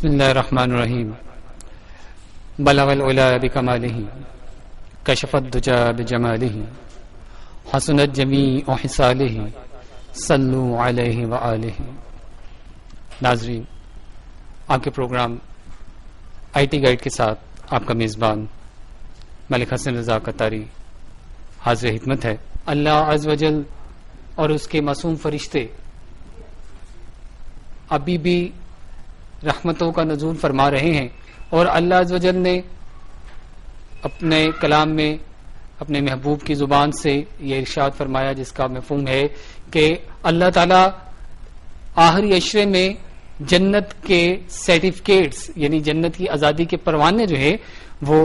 بسم اللہ الرحمن الرحیم بلغ العلا بکمالہ کشف الدجا بجمالہ حسنت جمیع خصالہ صلوا علیہ وآلہ. ناظرین، آپ کے پروگرام آئی ٹی گائیڈ کے ساتھ آپ کا میزبان ملک حسن رضا قطاری حاضر خدمت ہے. اللہ عز و جل اور اس کے معصوم فرشتے ابھی بھی رحمتوں کا نزول فرما رہے ہیں، اور اللہ عز و جل نے اپنے کلام میں اپنے محبوب کی زبان سے یہ ارشاد فرمایا، جس کا مفہوم ہے کہ اللہ تعالی آخری عشرے میں جنت کے سرٹیفکیٹس یعنی جنت کی آزادی کے پروانے جو ہے وہ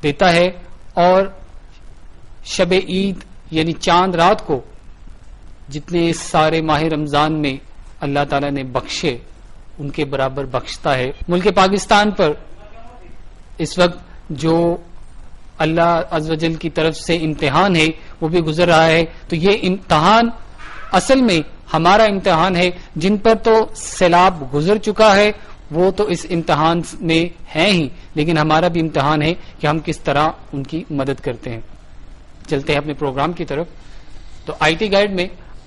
دیتا ہے، اور شب عید یعنی چاند رات کو جتنے سارے ماہ رمضان میں اللہ تعالی نے بخشے ان کے برابر بخشتا ہے. ملک پاکستان پر اس وقت جو اللہ عز و جل کی طرف سے امتحان ہے وہ بھی گزر رہا ہے. تو یہ امتحان اصل میں ہمارا امتحان ہے. جن پر تو سیلاب گزر چکا ہے وہ تو اس امتحان میں ہیں ہی، لیکن ہمارا بھی امتحان ہے کہ ہم کس طرح ان کی مدد کرتے ہیں. چلتے ہیں اپنے پروگرام کی طرف. تو آئی ٹی گائیڈ میں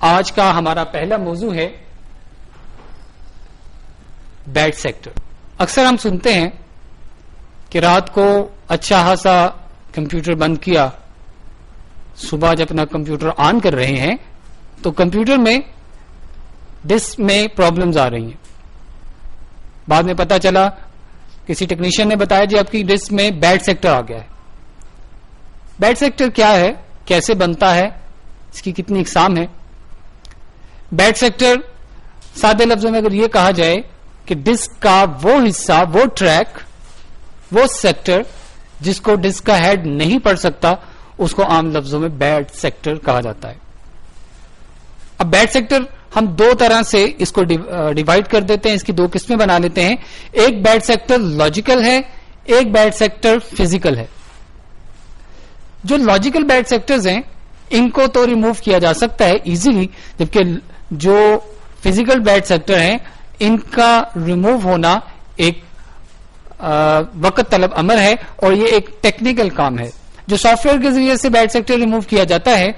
آج کا ہمارا پہلا موضوع ہے بیڈ سیکٹر. اکثر ہم سنتے ہیں کہ رات کو اچھا خاصا کمپیوٹر بند کیا، صبح جب اپنا کمپیوٹر آن کر رہے ہیں تو کمپیوٹر میں ڈسک میں پرابلمز آ رہی ہیں. بعد میں پتا چلا کسی ٹیکنیشین نے بتایا جی آپ کی ڈسک میں بیڈ سیکٹر آ گیا ہے. بیڈ سیکٹر کیا ہے، کیسے بنتا ہے، اس کی کتنی اقسام ہے؟ بیڈ سیکٹر سادے لفظوں میں اگر یہ کہا جائے کہ ڈسک کا وہ حصہ، وہ ٹریک، وہ سیکٹر جس کو ڈسک کا ہیڈ نہیں پڑھ سکتا، اس کو عام لفظوں میں بیڈ سیکٹر کہا جاتا ہے. اب بیڈ سیکٹر ہم دو طرح سے اس کو ڈیوائڈ کر دیتے ہیں، اس کی دو قسمیں بنا لیتے ہیں. ایک بیڈ سیکٹر لاجیکل ہے، ایک بیڈ سیکٹر فزیکل ہے. جو لاجیکل بیڈ سیکٹرز ہیں ان کو تو ریموو کیا جا سکتا ہے ایزیلی، جبکہ جو فزیکل بیڈ سیکٹر ہیں ان کا ریموو ہونا ایک وقت طلب امر ہے، اور یہ ایک ٹیکنیکل کام ہے. جو سافٹ ویئر کے ذریعے سے بیڈ سیکٹر ریموو کیا جاتا ہے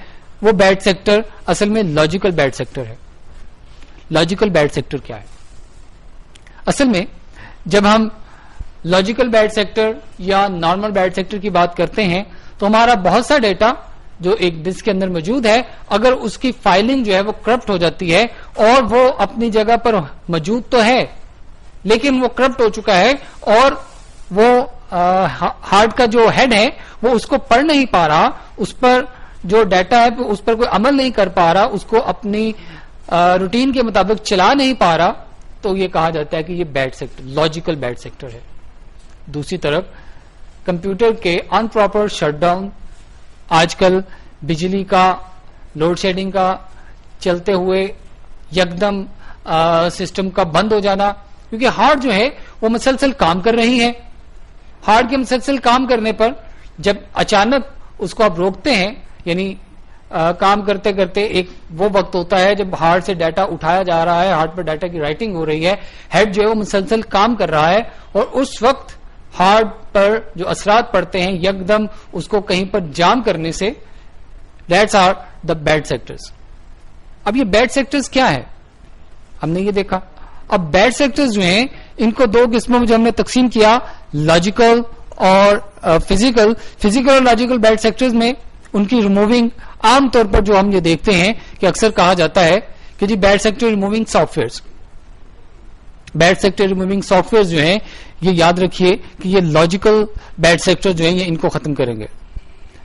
وہ بیڈ سیکٹر اصل میں لاجیکل بیڈ سیکٹر ہے. لاجیکل بیڈ سیکٹر کیا ہے؟ اصل میں جب ہم لاجیکل بیڈ سیکٹر یا نارمل بیڈ سیکٹر کی بات کرتے ہیں تو ہمارا بہت سا ڈیٹا جو ایک ڈسک کے اندر موجود ہے، اگر اس کی فائلنگ جو ہے وہ کرپٹ ہو جاتی ہے، اور وہ اپنی جگہ پر موجود تو ہے لیکن وہ کرپٹ ہو چکا ہے، اور وہ ہارڈ کا جو ہیڈ ہے وہ اس کو پڑھ نہیں پا رہا، اس پر جو ڈیٹا ہے اس پر کوئی عمل نہیں کر پا رہا، اس کو اپنی روٹین کے مطابق چلا نہیں پا رہا، تو یہ کہا جاتا ہے کہ یہ bad sector, logical bad sector ہے. دوسری طرف کمپیوٹر کے ان پراپر شٹ ڈاؤن، آج کل بجلی کا لوڈ شیڈنگ کا چلتے ہوئے یکدم سسٹم کا بند ہو جانا، کیونکہ ہارڈ جو ہے وہ مسلسل کام کر رہی ہے. ہارڈ کے مسلسل کام کرنے پر جب اچانک اس کو آپ روکتے ہیں، یعنی کام کرتے کرتے ایک وہ وقت ہوتا ہے جب ہارڈ سے ڈیٹا اٹھایا جا رہا ہے، ہارڈ پر ڈیٹا کی رائٹنگ ہو رہی ہے، ہیڈ جو ہے وہ مسلسل کام کر رہا ہے، اور اس وقت ہارڈ پر جو اثرات پڑتے ہیں یکدم اس کو کہیں پر جام کرنے سے، that's are the bad sectors. اب یہ بیڈ سیکٹرز کیا ہے ہم نے یہ دیکھا. اب بیڈ سیکٹرز جو ہیں ان کو دو قسموں میں جو ہم نے تقسیم کیا، لاجیکل اور فزیکل. فزیکل اور لاجیکل بیڈ سیکٹرز میں ان کی ریموونگ عام طور پر جو ہم یہ دیکھتے ہیں کہ اکثر کہا جاتا ہے کہ جی bad sector removing software. Bad sector removing software جو ہیں یہ یاد رکھیے کہ یہ لاجیکل بیڈ سیکٹر جو ہیں یہ ان کو ختم کریں گے.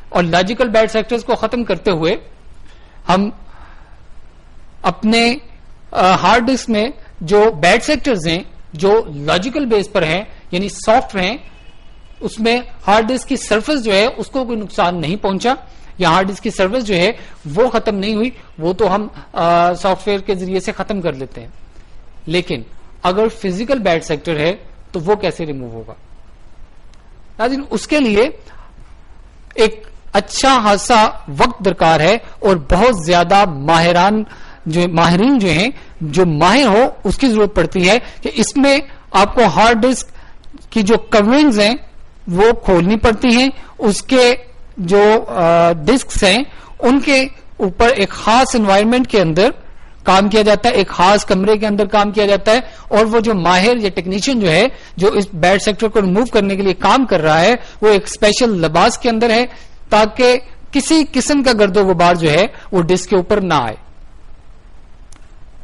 اور لاجیکل بیڈ سیکٹرز کو ختم کرتے ہوئے ہم اپنے ہارڈ ڈسک میں جو بیڈ سیکٹرز ہیں جو لاجیکل بیس پر ہیں یعنی سافٹ ہیں، اس میں ہارڈ ڈسک کی سرفس جو ہے اس کو کوئی نقصان نہیں پہنچا، یا ہارڈ ڈسک کی سروس جو ہے وہ ختم نہیں ہوئی، وہ تو ہم سافٹ ویئر کے ذریعے سے ختم کر لیتے ہیں. لیکن اگر فزیکل بیڈ سیکٹر ہے تو وہ کیسے ریموو ہوگا؟ ناظرین اس کے لیے ایک اچھا خاصا وقت درکار ہے، اور بہت زیادہ ماہرین جو ہیں جو ماہر ہو اس کی ضرورت پڑتی ہے کہ اس میں آپ کو ہارڈ ڈسک کی جو کورنگز ہیں وہ کھولنی پڑتی ہیں, اس کے جو ڈسکس ہیں ان کے اوپر ایک خاص انوائرمنٹ کے اندر کام کیا جاتا ہے, ایک خاص کمرے کے اندر کام کیا جاتا ہے, اور وہ جو ماہر یا ٹیکنیشین جو ہے جو اس بیڈ سیکٹر کو ریموو کرنے کے لیے کام کر رہا ہے وہ ایک اسپیشل لباس کے اندر ہے تاکہ کسی قسم کا گرد و غبار جو ہے وہ ڈسک کے اوپر نہ آئے.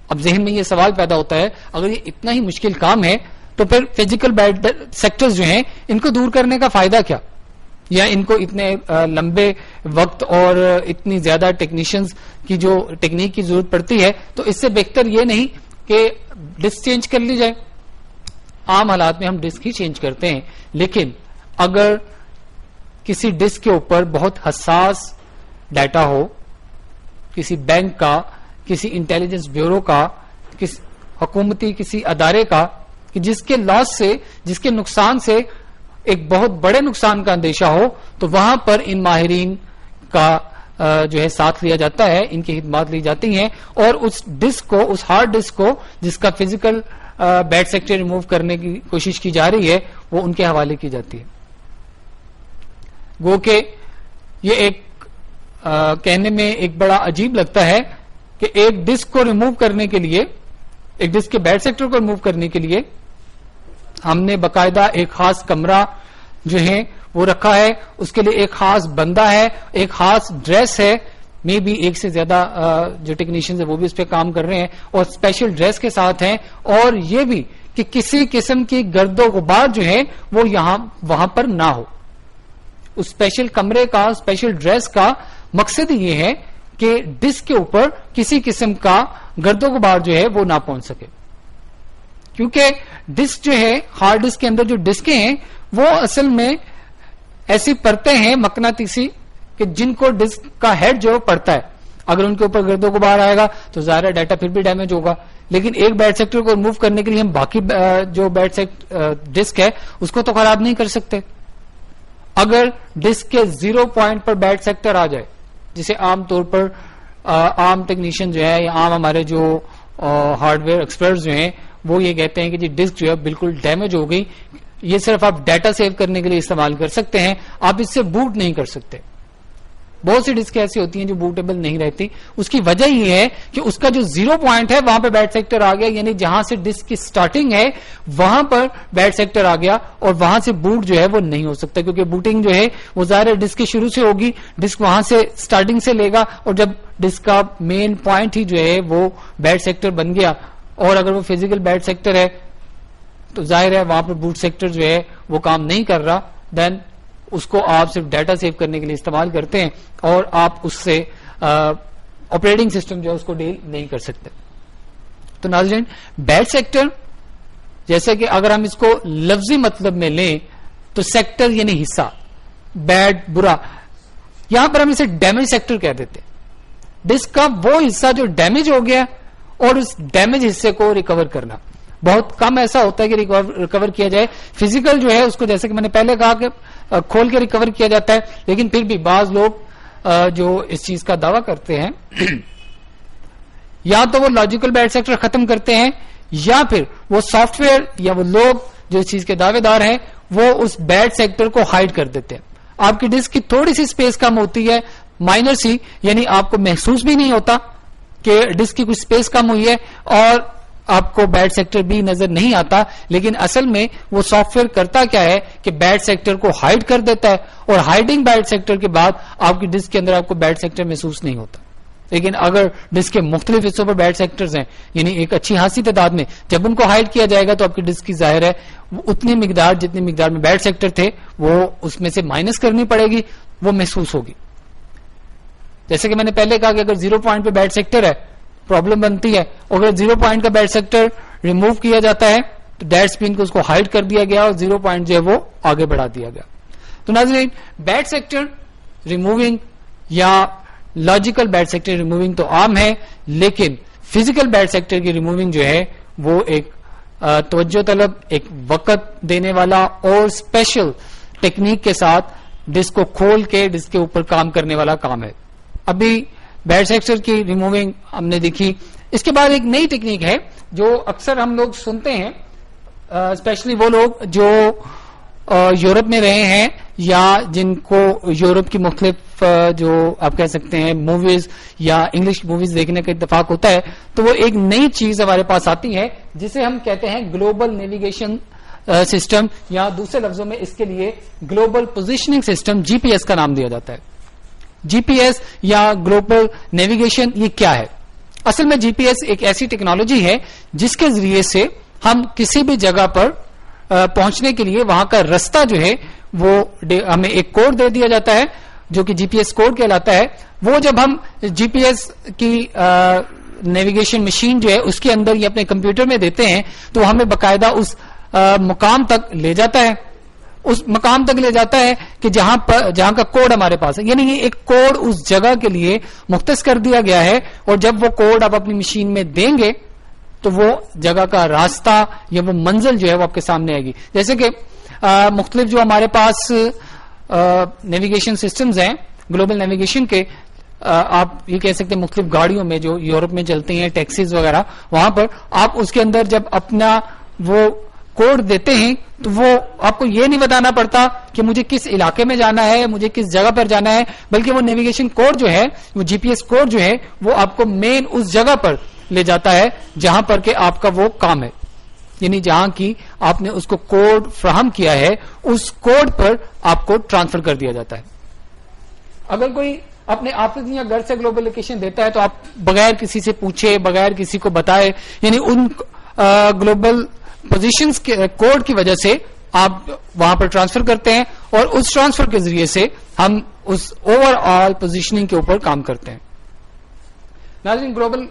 اب ذہن میں یہ سوال پیدا ہوتا ہے, اگر یہ اتنا ہی مشکل کام ہے تو پھر فزیکل بیڈ سیکٹرز جو ہیں ان کو دور کرنے کا فائدہ کیا, یا ان کو اتنے لمبے وقت اور اتنی زیادہ ٹیکنیشینز کی جو ٹیکنیک کی ضرورت پڑتی ہے, تو اس سے بہتر یہ نہیں کہ ڈسک چینج کر لی جائے. عام حالات میں ہم ڈسک ہی چینج کرتے ہیں, لیکن اگر کسی ڈسک کے اوپر بہت حساس ڈیٹا ہو, کسی بینک کا, کسی انٹیلیجنس بیورو کا, کسی حکومتی کسی ادارے کا, کہ جس کے لاس سے, جس کے نقصان سے ایک بہت بڑے نقصان کا اندیشہ ہو, تو وہاں پر ان ماہرین کا جو ہے ساتھ لیا جاتا ہے, ان کی خدمات لی جاتی ہیں, اور اس ڈسک کو, اس ہارڈ ڈسک کو جس کا فزیکل بیڈ سیکٹر ریموو کرنے کی کوشش کی جا رہی ہے وہ ان کے حوالے کی جاتی ہے. گو کہ یہ ایک کہنے میں ایک بڑا عجیب لگتا ہے کہ ایک ڈسک کو ریموو کرنے کے لیے, ایک ڈسک کے بیڈ سیکٹر کو ریموو کرنے کے لیے ہم نے باقاعدہ ایک خاص کمرہ جو ہے وہ رکھا ہے, اس کے لیے ایک خاص بندہ ہے, ایک خاص ڈریس ہے, میں بھی ایک سے زیادہ جو ٹیکنیشینز ہیں وہ بھی اس پہ کام کر رہے ہیں اور اسپیشل ڈریس کے ساتھ ہیں, اور یہ بھی کہ کسی قسم کی گرد و غبار جو ہے وہ یہاں وہاں پر نہ ہو. اس اسپیشل کمرے کا, اسپیشل ڈریس کا مقصد یہ ہے کہ ڈسک کے اوپر کسی قسم کا گرد و غبار جو ہے وہ نہ پہنچ سکے, کیونکہ ڈسک جو ہے, ہارڈ ڈسک کے اندر جو ڈسکیں ہیں وہ اصل میں ایسی پرتیں ہیں مقناطیسی کہ جن کو ڈسک کا ہیڈ جو پڑتا ہے, اگر ان کے اوپر گرد و غبار آئے گا تو ظاہر ڈیٹا پھر بھی ڈیمیج ہوگا. لیکن ایک بیڈ سیکٹر کو ریموو کرنے کے لیے ہم باقی جو ڈسک ہے اس کو تو خراب نہیں کر سکتے. اگر ڈسک کے 0 پوائنٹ پر بیڈ سیکٹر آ جائے, جسے عام طور پر عام ٹیکنیشین جو ہے یا عام ہمارے جو ہارڈ ویئر ایکسپرٹس جو ہیں وہ یہ کہتے ہیں کہ جی ڈسک جو ہے بالکل ڈیمیج ہو گئی, یہ صرف آپ ڈیٹا سیو کرنے کے لیے استعمال کر سکتے ہیں, آپ اس سے بوٹ نہیں کر سکتے. بہت سی ڈسک ایسی ہوتی ہیں جو بوٹیبل نہیں رہتی. اس کی وجہ یہ ہے کہ اس کا جو 0 پوائنٹ ہے وہاں پہ بیڈ سیکٹر آ گیا, یعنی جہاں سے ڈسک کی سٹارٹنگ ہے وہاں پر بیڈ سیکٹر آ گیا, اور وہاں سے بوٹ جو ہے وہ نہیں ہو سکتا, کیونکہ بوٹنگ جو ہے وہ ظاہر ڈسک کے شروع سے ہوگی, ڈسک وہاں سے سٹارٹنگ سے لے گا, اور جب ڈسک کا مین پوائنٹ ہی جو ہے وہ بیڈ سیکٹر بن گیا, اور اگر وہ فزیکل بیڈ سیکٹر ہے تو ظاہر ہے وہاں پر بوٹ سیکٹر جو ہے وہ کام نہیں کر رہا, دین اس کو آپ صرف ڈیٹا سیو کرنے کے لیے استعمال کرتے ہیں, اور آپ اس سے آپریٹنگ سسٹم جو ہے اس کو ڈیل نہیں کر سکتے. تو ناظرین, بیڈ سیکٹر جیسے کہ اگر ہم اس کو لفظی مطلب میں لیں تو سیکٹر یعنی حصہ, بیڈ برا, یہاں پر ہم اسے ڈیمیج سیکٹر کہہ دیتے ہیں. ڈسک کا وہ حصہ جو ڈیمیج ہو گیا اور اس ڈیمیج حصے کو ریکور کرنا. بہت کم ایسا ہوتا ہے کہ ریکور کیا جائے. فزیکل جو ہے اس کو جیسے کہ میں نے پہلے کہا کہ کھول کے ریکور کیا جاتا ہے, لیکن پھر بھی بعض لوگ جو اس چیز کا دعویٰ کرتے ہیں یا تو وہ لاجیکل بیڈ سیکٹر ختم کرتے ہیں, یا پھر وہ سافٹ ویئر یا وہ لوگ جو اس چیز کے دعوے دار ہیں وہ اس بیڈ سیکٹر کو ہائڈ کر دیتے ہیں. آپ کی ڈسک کی تھوڑی سی سپیس کم ہوتی ہے, مائنر سی, یعنی آپ کو محسوس بھی نہیں ہوتا کہ ڈسک کی کچھ سپیس کم ہوئی ہے, اور آپ کو بیڈ سیکٹر بھی نظر نہیں آتا, لیکن اصل میں وہ سافٹ ویئر کرتا کیا ہے کہ بیڈ سیکٹر کو ہائڈ کر دیتا ہے, اور ہائڈنگ بیڈ سیکٹر کے بعد آپ کی ڈسک کے اندر آپ کو بیڈ سیکٹر محسوس نہیں ہوتا. لیکن اگر ڈسک کے مختلف حصوں پر بیڈ سیکٹرز ہیں, یعنی ایک اچھی خاصی تعداد میں, جب ان کو ہائڈ کیا جائے گا تو آپ کی ڈسک کی ظاہر ہے وہ اتنی مقدار جتنی مقدار میں بیڈ سیکٹر تھے وہ اس میں سے مائنس کرنی پڑے گی, وہ محسوس ہوگی. جیسے کہ میں نے پہلے کہا کہ اگر 0 پوائنٹ پہ بیڈ سیکٹر ہے پرابلم بنتی ہے, اور اگر 0 پوائنٹ کا بیڈ سیکٹر ریموو کیا جاتا ہے تو ڈیڈ اسپین کو اس کو ہائڈ کر دیا گیا اور 0 پوائنٹ جو ہے وہ آگے بڑھا دیا گیا. تو ناظرین, بیڈ سیکٹر ریموونگ یا لاجیکل بیڈ سیکٹر ریموونگ تو عام ہے, لیکن فزیکل بیڈ سیکٹر کی ریموونگ جو ہے وہ ایک توجہ طلب, ایک وقت دینے والا اور اسپیشل ٹیکنیک کے ساتھ ڈسک کو کھول کے ڈسک کے اوپر کام کرنے والا کام ہے. ابھی بیڈ سیکٹر کی ریموونگ ہم نے دیکھی. اس کے بعد ایک نئی ٹیکنیک ہے جو اکثر ہم لوگ سنتے ہیں اسپیشلی وہ لوگ جو یورپ میں رہے ہیں یا جن کو یورپ کی مختلف جو آپ کہہ سکتے ہیں موویز یا انگلش موویز دیکھنے کا اتفاق ہوتا ہے, تو وہ ایک نئی چیز ہمارے پاس آتی ہے جسے ہم کہتے ہیں گلوبل نیویگیشن سسٹم, یا دوسرے لفظوں میں اس کے لیے گلوبل پوزیشننگ سسٹم, جی پی ایس کا نام دیا جاتا ہے. جی پی ایس یا گلوبل نیویگیشن یہ کیا ہے؟ اصل میں جی پی ایس ایک ایسی ٹیکنالوجی ہے جس کے ذریعے سے ہم کسی بھی جگہ پر پہنچنے کے لیے وہاں کا راستہ جو ہے وہ ہمیں ایک کوڈ دے دیا جاتا ہے جو کہ جی پی ایس کوڈ کہلاتا ہے. وہ جب ہم جی پی ایس کی نیویگیشن مشین جو ہے اس کے اندر یہ اپنے کمپیوٹر میں دیتے ہیں تو ہمیں باقاعدہ اس مقام تک لے جاتا ہے, اس مقام تک لے جاتا ہے کہ جہاں کا کوڈ ہمارے پاس ہے. یعنی یہ ایک کوڈ اس جگہ کے لیے مختص کر دیا گیا ہے, اور جب وہ کوڈ آپ اپنی مشین میں دیں گے تو وہ جگہ کا راستہ یا وہ منزل جو ہے وہ آپ کے سامنے آئے گی. جیسے کہ مختلف جو ہمارے پاس نیویگیشن سسٹمز ہیں گلوبل نیویگیشن کے, آپ یہ کہہ سکتے ہیں مختلف گاڑیوں میں جو یورپ میں چلتی ہیں ٹیکسیز وغیرہ, وہاں پر آپ اس کے اندر جب اپنا وہ کوڈ دیتے ہیں تو وہ آپ کو یہ نہیں بتانا پڑتا کہ مجھے کس علاقے میں جانا ہے, مجھے کس جگہ پر جانا ہے, بلکہ وہ نیویگیشن کوڈ جو ہے, وہ جی پی ایس کوڈ جو ہے وہ آپ کو مین اس جگہ پر لے جاتا ہے جہاں پر کہ آپ کا وہ کام ہے. یعنی جہاں کی آپ نے اس کو کوڈ فراہم کیا ہے اس کوڈ پر آپ کو ٹرانسفر کر دیا جاتا ہے. اگر کوئی اپنے آفس یا گھر سے گلوبل لوکیشن دیتا ہے تو آپ بغیر کسی سے پوچھے, بغیر کسی کو بتائے, یعنی ان گلوبل پوزیشنز کے کوڈ کی وجہ سے آپ وہاں پر ٹرانسفر کرتے ہیں, اور اس ٹرانسفر کے ذریعے سے ہم اس اوور آل پوزیشننگ کے اوپر کام کرتے ہیں. ناظرین, گلوبل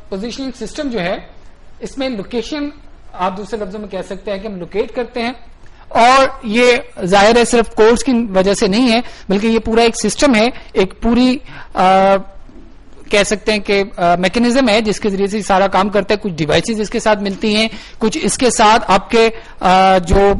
پوزیشننگ سسٹم جو ہے اس میں لوکیشن آپ دوسرے لفظوں میں کہہ سکتے ہیں کہ ہم لوکیٹ کرتے ہیں, اور یہ ظاہر ہے صرف کوڈز کی وجہ سے نہیں ہے بلکہ یہ پورا ایک سسٹم ہے, ایک پوری کہہ سکتے ہیں کہ میکینزم ہے جس کے ذریعے سے سارا کام کرتا ہے. کچھ ڈیوائسز اس کے ساتھ ملتی ہیں, کچھ اس کے ساتھ آپ کے جو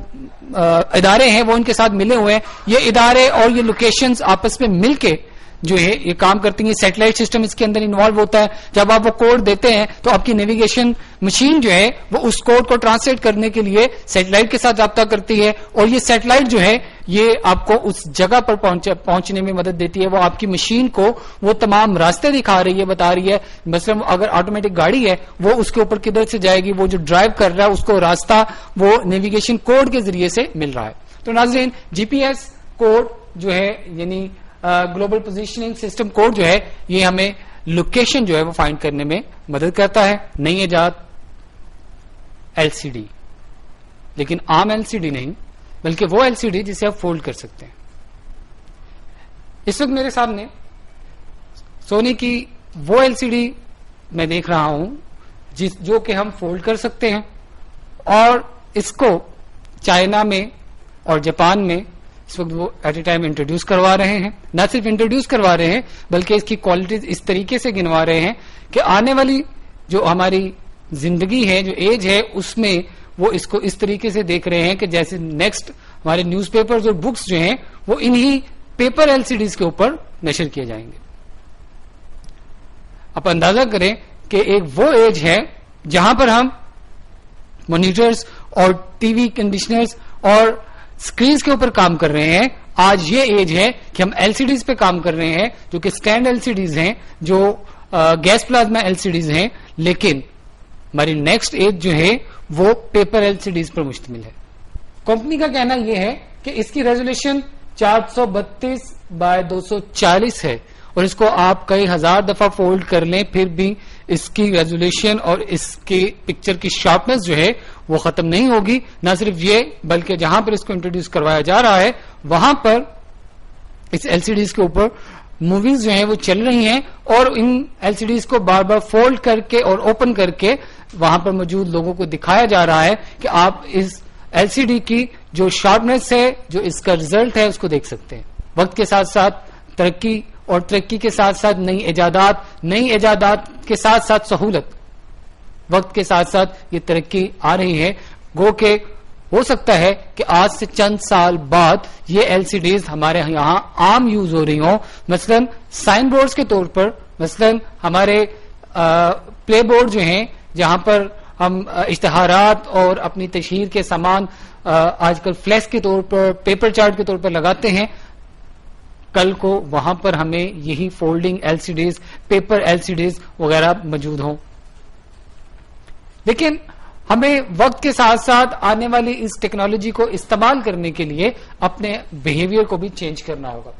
ادارے ہیں وہ ان کے ساتھ ملے ہوئے ہیں. یہ ادارے اور یہ لوکیشنز آپس میں مل کے جو ہے یہ کام کرتی ہیں. سیٹلائٹ سسٹم اس کے اندر انوالو ہوتا ہے. جب آپ وہ کوڈ دیتے ہیں تو آپ کی نیویگیشن مشین جو ہے وہ اس کوڈ کو ٹرانسلیٹ کرنے کے لیے سیٹلائٹ کے ساتھ رابطہ کرتی ہے, اور یہ سیٹلائٹ جو ہے یہ آپ کو اس جگہ پر پہنچنے میں مدد دیتی ہے. وہ آپ کی مشین کو وہ تمام راستے دکھا رہی ہے, بتا رہی ہے. مثلا اگر آٹومیٹک گاڑی ہے وہ اس کے اوپر کدھر سے جائے گی, وہ جو ڈرائیو کر رہا ہے اس کو راستہ وہ نیویگیشن کوڈ کے ذریعے سے مل رہا ہے. تو ناظرین, جی پی ایس کوڈ جو ہے یعنی گلوبل پوزیشننگ سسٹم کوڈ جو ہے یہ ہمیں لوکیشن جو ہے وہ فائنڈ کرنے میں مدد کرتا ہے. نئی ایجاد ایل سی ڈی, لیکن عام ایل سی ڈی نہیں بلکہ وہ ایل سی ڈی جسے آپ فولڈ کر سکتے ہیں. اس وقت میرے سامنے سونی کی وہ ایل سی ڈی میں دیکھ رہا ہوں جو کہ ہم فولڈ کر سکتے ہیں, اور اس کو چائنا میں اور جاپان میں اس وقت وہ ایٹ اے ٹائم انٹروڈیوس کروا رہے ہیں. نہ صرف انٹروڈیوس کروا رہے ہیں بلکہ اس کی کوالٹیز اس طریقے سے گنوا رہے ہیں کہ آنے والی جو ہماری زندگی ہے, جو ایج ہے, اس میں وہ اس کو اس طریقے سے دیکھ رہے ہیں کہ جیسے نیکسٹ ہمارے نیوز پیپرز اور بکس جو ہیں وہ انہی پیپر ایل سی ڈیز کے اوپر نشر کیے جائیں گے. آپ اندازہ کریں کہ ایک وہ ایج ہے جہاں پر ہم مانیٹرز اور ٹی وی کنڈیشنرز اور اسکرینز کے اوپر کام کر رہے ہیں. آج یہ ایج ہے کہ ہم ایل سی ڈیز پہ کام کر رہے ہیں جو کہ اسٹینڈ ایل سی ڈیز ہیں, جو gas plasma L C Ds ہیں, لیکن ہماری نیکسٹ ایج جو ہے وہ پیپر ایل سی ڈیز پر مشتمل ہے. کمپنی کا کہنا یہ ہے کہ اس کی ریزولوشن 432x240 ہے, اور اس کو آپ کئی ہزار دفعہ فولڈ کر لیں پھر بھی اس کی ریزولوشن اور اس کی پکچر کی شارپنیس جو ہے وہ ختم نہیں ہوگی. نہ صرف یہ بلکہ جہاں پر اس کو انٹروڈیوس کروایا جا رہا ہے وہاں پر اس ایل سی ڈیز کے اوپر موویز جو ہیں وہ چل رہی ہیں, اور ان ایل سی ڈیز کو بار بار فولڈ کر کے اور اوپن کر کے وہاں پر موجود لوگوں کو دکھایا جا رہا ہے کہ آپ اس ایل سی ڈی کی جو شارپنیس ہے, جو اس کا ریزلٹ ہے, اس کو دیکھ سکتے ہیں. وقت کے ساتھ ساتھ ترقی, اور ترقی کے ساتھ ساتھ نئی ایجادات کے ساتھ ساتھ سہولت, وقت کے ساتھ ساتھ یہ ترقی آ رہی ہے. گو کہ ہو سکتا ہے کہ آج سے چند سال بعد یہ ایل سی ڈیز ہمارے یہاں عام یوز ہو رہی ہوں, مثلا سائن بورڈز کے طور پر, مثلا ہمارے پلے بورڈ جو ہیں جہاں پر ہم اشتہارات اور اپنی تشہیر کے سامان آج کل فلیکس کے طور پر، پیپر چارٹ کے طور پر لگاتے ہیں، کل کو وہاں پر ہمیں یہی folding L C Ds, paper L C Ds وغیرہ موجود ہوں. لیکن ہمیں وقت کے ساتھ ساتھ آنے والی اس ٹیکنالوجی کو استعمال کرنے کے لیے اپنے بہیویئر کو بھی چینج کرنا ہوگا.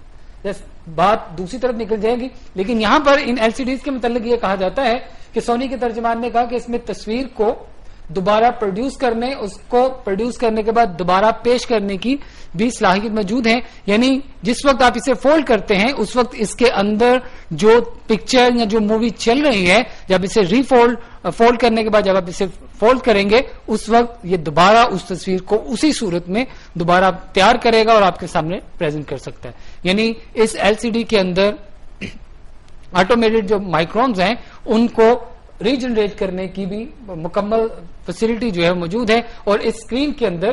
بات دوسری طرف نکل جائے گی، لیکن یہاں پر ان ایل سی ڈیز کے متعلق یہ کہا جاتا ہے کہ سونی کے ترجمان نے کہا کہ اس میں تصویر کو دوبارہ پروڈیوس کرنے، اس کو پروڈیوس کرنے کے بعد دوبارہ پیش کرنے کی بھی صلاحیت موجود ہے. یعنی جس وقت آپ اسے فولڈ کرتے ہیں اس وقت اس کے اندر جو پکچر یا جو مووی چل رہی ہے، جب اسے فولڈ کرنے کے بعد جب آپ اسے فولڈ کریں گے اس وقت یہ دوبارہ اس تصویر کو اسی صورت میں دوبارہ تیار کرے گا اور آپ کے سامنے پریزنٹ کر سکتا ہے. یعنی اس ایل سی ڈی کے اندر آٹومیٹڈ جو مائکرونز ہیں ان کو ریجنریٹ کرنے کی بھی مکمل فیسلٹی جو ہے موجود ہے، اور اس اسکرین کے اندر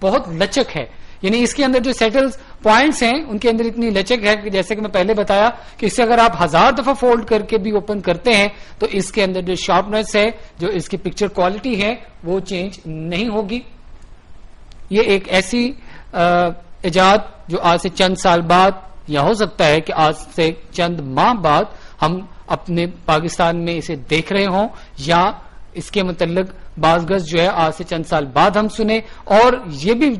بہت لچک ہے. یعنی اس کے اندر جو سیٹل پوائنٹس ہیں ان کے اندر اتنی لچک ہے کہ جیسے کہ میں پہلے بتایا کہ اسے اگر آپ 1000 دفعہ فولڈ کر کے بھی اوپن کرتے ہیں تو اس کے اندر جو شارپنیس ہے، جو اس کی پکچر کوالٹی ہے، وہ چینج نہیں ہوگی. یہ ایک ایسی ایجاد جو آج سے چند سال بعد، یا ہو سکتا ہے کہ آج سے چند ماہ بعد ہم اپنے پاکستان میں اسے دیکھ رہے ہوں، یا اس کے متعلق بعض گز جو ہے آج سے چند سال بعد ہم سنیں. اور یہ بھی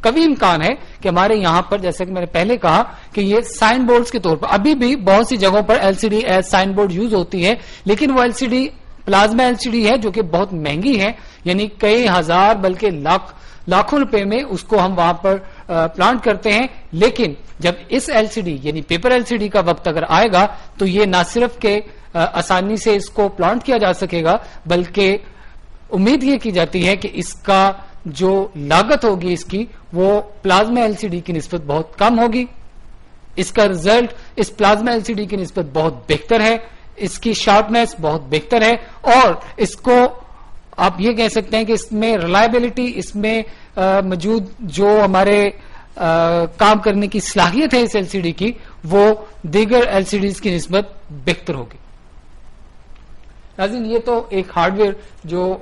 کبھی امکان ہے کہ ہمارے یہاں پر، جیسے کہ میں نے پہلے کہا کہ یہ سائن بورڈز کے طور پر ابھی بھی بہت سی جگہوں پر L C D as sign board use ہوتی ہے، لیکن وہ L C D plasma L C D ہے جو کہ بہت مہنگی ہے. یعنی کئی ہزار بلکہ لاکھوں روپے میں اس کو ہم وہاں پر پلانٹ کرتے ہیں. لیکن جب اس ایل سی ڈی یعنی پیپر ایل سی ڈی کا وقت اگر آئے گا تو یہ نہ صرف کہ آسانی سے اس کو پلانٹ کیا جا سکے گا، بلکہ امید یہ کی جاتی ہے کہ اس کا جو لاگت ہوگی اس کی، وہ پلازما ایل سی ڈی کی نسبت بہت کم ہوگی. اس کا رزلٹ اس پلازما ایل سی ڈی کی نسبت بہت بہتر ہے، اس کی شارپنیس بہت بہتر ہے، اور اس کو آپ یہ کہہ سکتے ہیں کہ اس میں ریلائبلٹی، اس میں موجود جو ہمارے کام کرنے کی صلاحیت ہے اس ایل سی ڈی کی، وہ دیگر ایل سی ڈیز کی نسبت بہتر ہوگی. ناظرین، یہ تو ایک ہارڈ ویئر جو